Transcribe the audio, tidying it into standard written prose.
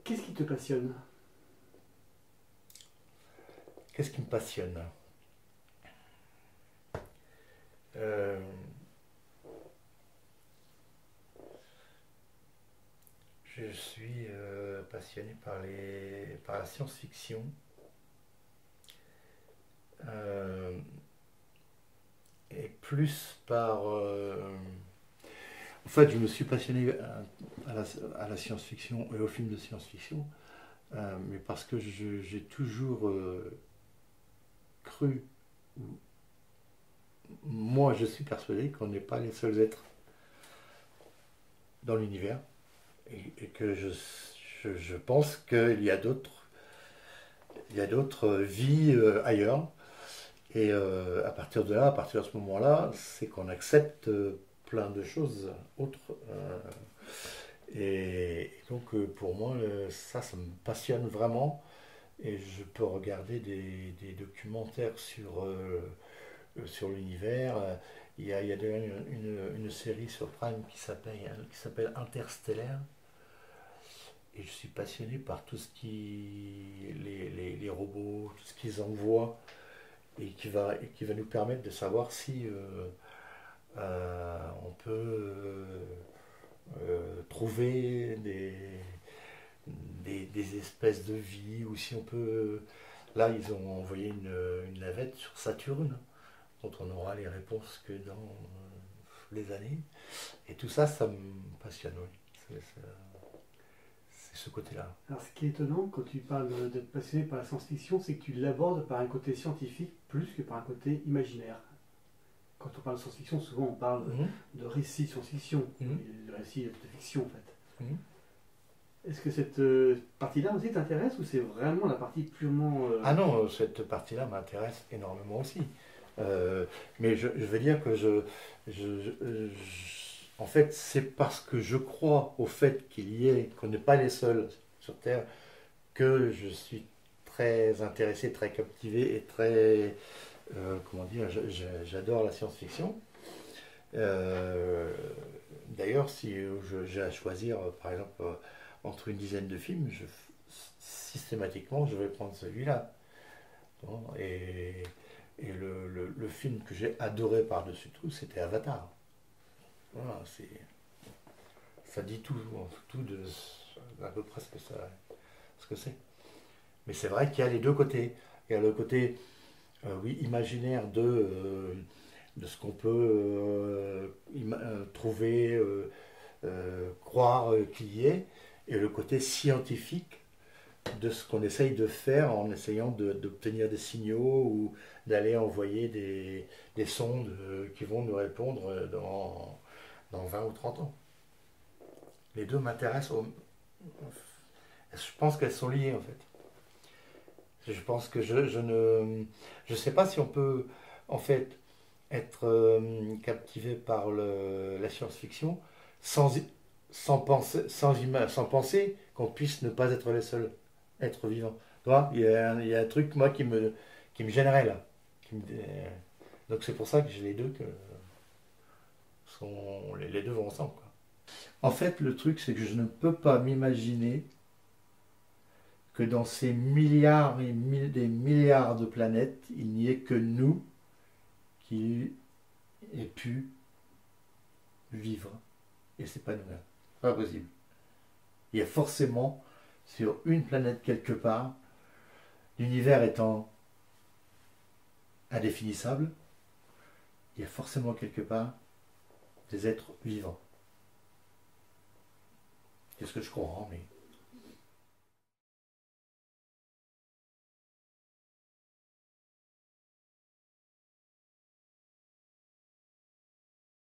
Qu'est-ce qui te passionne? Qu'est-ce qui me passionne? Euh, je suis passionné par la science-fiction. euh, et plus par... En fait, je me suis passionné à la science-fiction et aux films de science-fiction, mais parce que j'ai toujours cru, moi je suis persuadé qu'on n'est pas les seuls êtres dans l'univers, et que je pense qu'il y a d'autres vies ailleurs. Et à partir de là, à partir de ce moment-là, c'est qu'on accepte plein de choses autres. Et donc pour moi, ça me passionne vraiment. Et je peux regarder des documentaires sur l'univers. Il y a d'ailleurs une série sur Prime qui s'appelle Interstellaire. Et je suis passionné par tout ce les robots, tout ce qu'ils envoient, et qui va nous permettre de savoir si on peut trouver des espèces de vie, ou si on peut... Là, ils ont envoyé une navette sur Saturne, dont on aura les réponses que dans les années. Et tout ça, ça me passionne, oui. C'est ce côté-là. Alors, ce qui est étonnant quand tu parles d'être passionné par la science-fiction, c'est que tu l'abordes par un côté scientifique plus que par un côté imaginaire. Quand on parle de science-fiction, souvent on parle Mhm. de récits de science-fiction, Mhm. de récits de fiction en fait. Mhm. Est-ce que cette partie-là aussi t'intéresse ou c'est vraiment la partie purement... Ah non, cette partie-là m'intéresse énormément aussi. Mais je veux dire que en fait, c'est parce que je crois au fait qu'on n'est pas les seuls sur Terre, que je suis très intéressé, très captivé et très, comment dire, j'adore la science-fiction. Euh, D'ailleurs, si j'ai à choisir, par exemple, entre une dizaine de films, systématiquement, je vais prendre celui-là. Bon. Et le film que j'ai adoré par-dessus tout, c'était Avatar. Voilà, ça dit tout à peu près ce que c'est. Mais c'est vrai qu'il y a les deux côtés. Il y a le côté, oui, imaginaire de ce qu'on peut trouver, croire qu'il y est, et le côté scientifique de ce qu'on essaye de faire en essayant d'obtenir des signaux, ou d'aller envoyer des sondes qui vont nous répondre dans 20 ou 30 ans. Les deux m'intéressent. Je pense qu'elles sont liées en fait. Je pense que je sais pas si on peut en fait être captivé par la science-fiction sans, sans penser qu'on puisse ne pas être les seuls être vivants. Tu vois, il y a un truc, moi, qui me gênerait là. Donc c'est pour ça que j'ai les deux, les deux vont ensemble, quoi. En fait, le truc, c'est que je ne peux pas m'imaginer que dans ces milliards et des milliards de planètes, il n'y ait que nous qui aient pu vivre et s'épanouir. Pas possible. Il y a forcément, sur une planète quelque part, l'univers étant indéfinissable, il y a forcément quelque part des êtres vivants. C'est ce que je crois, hein, mais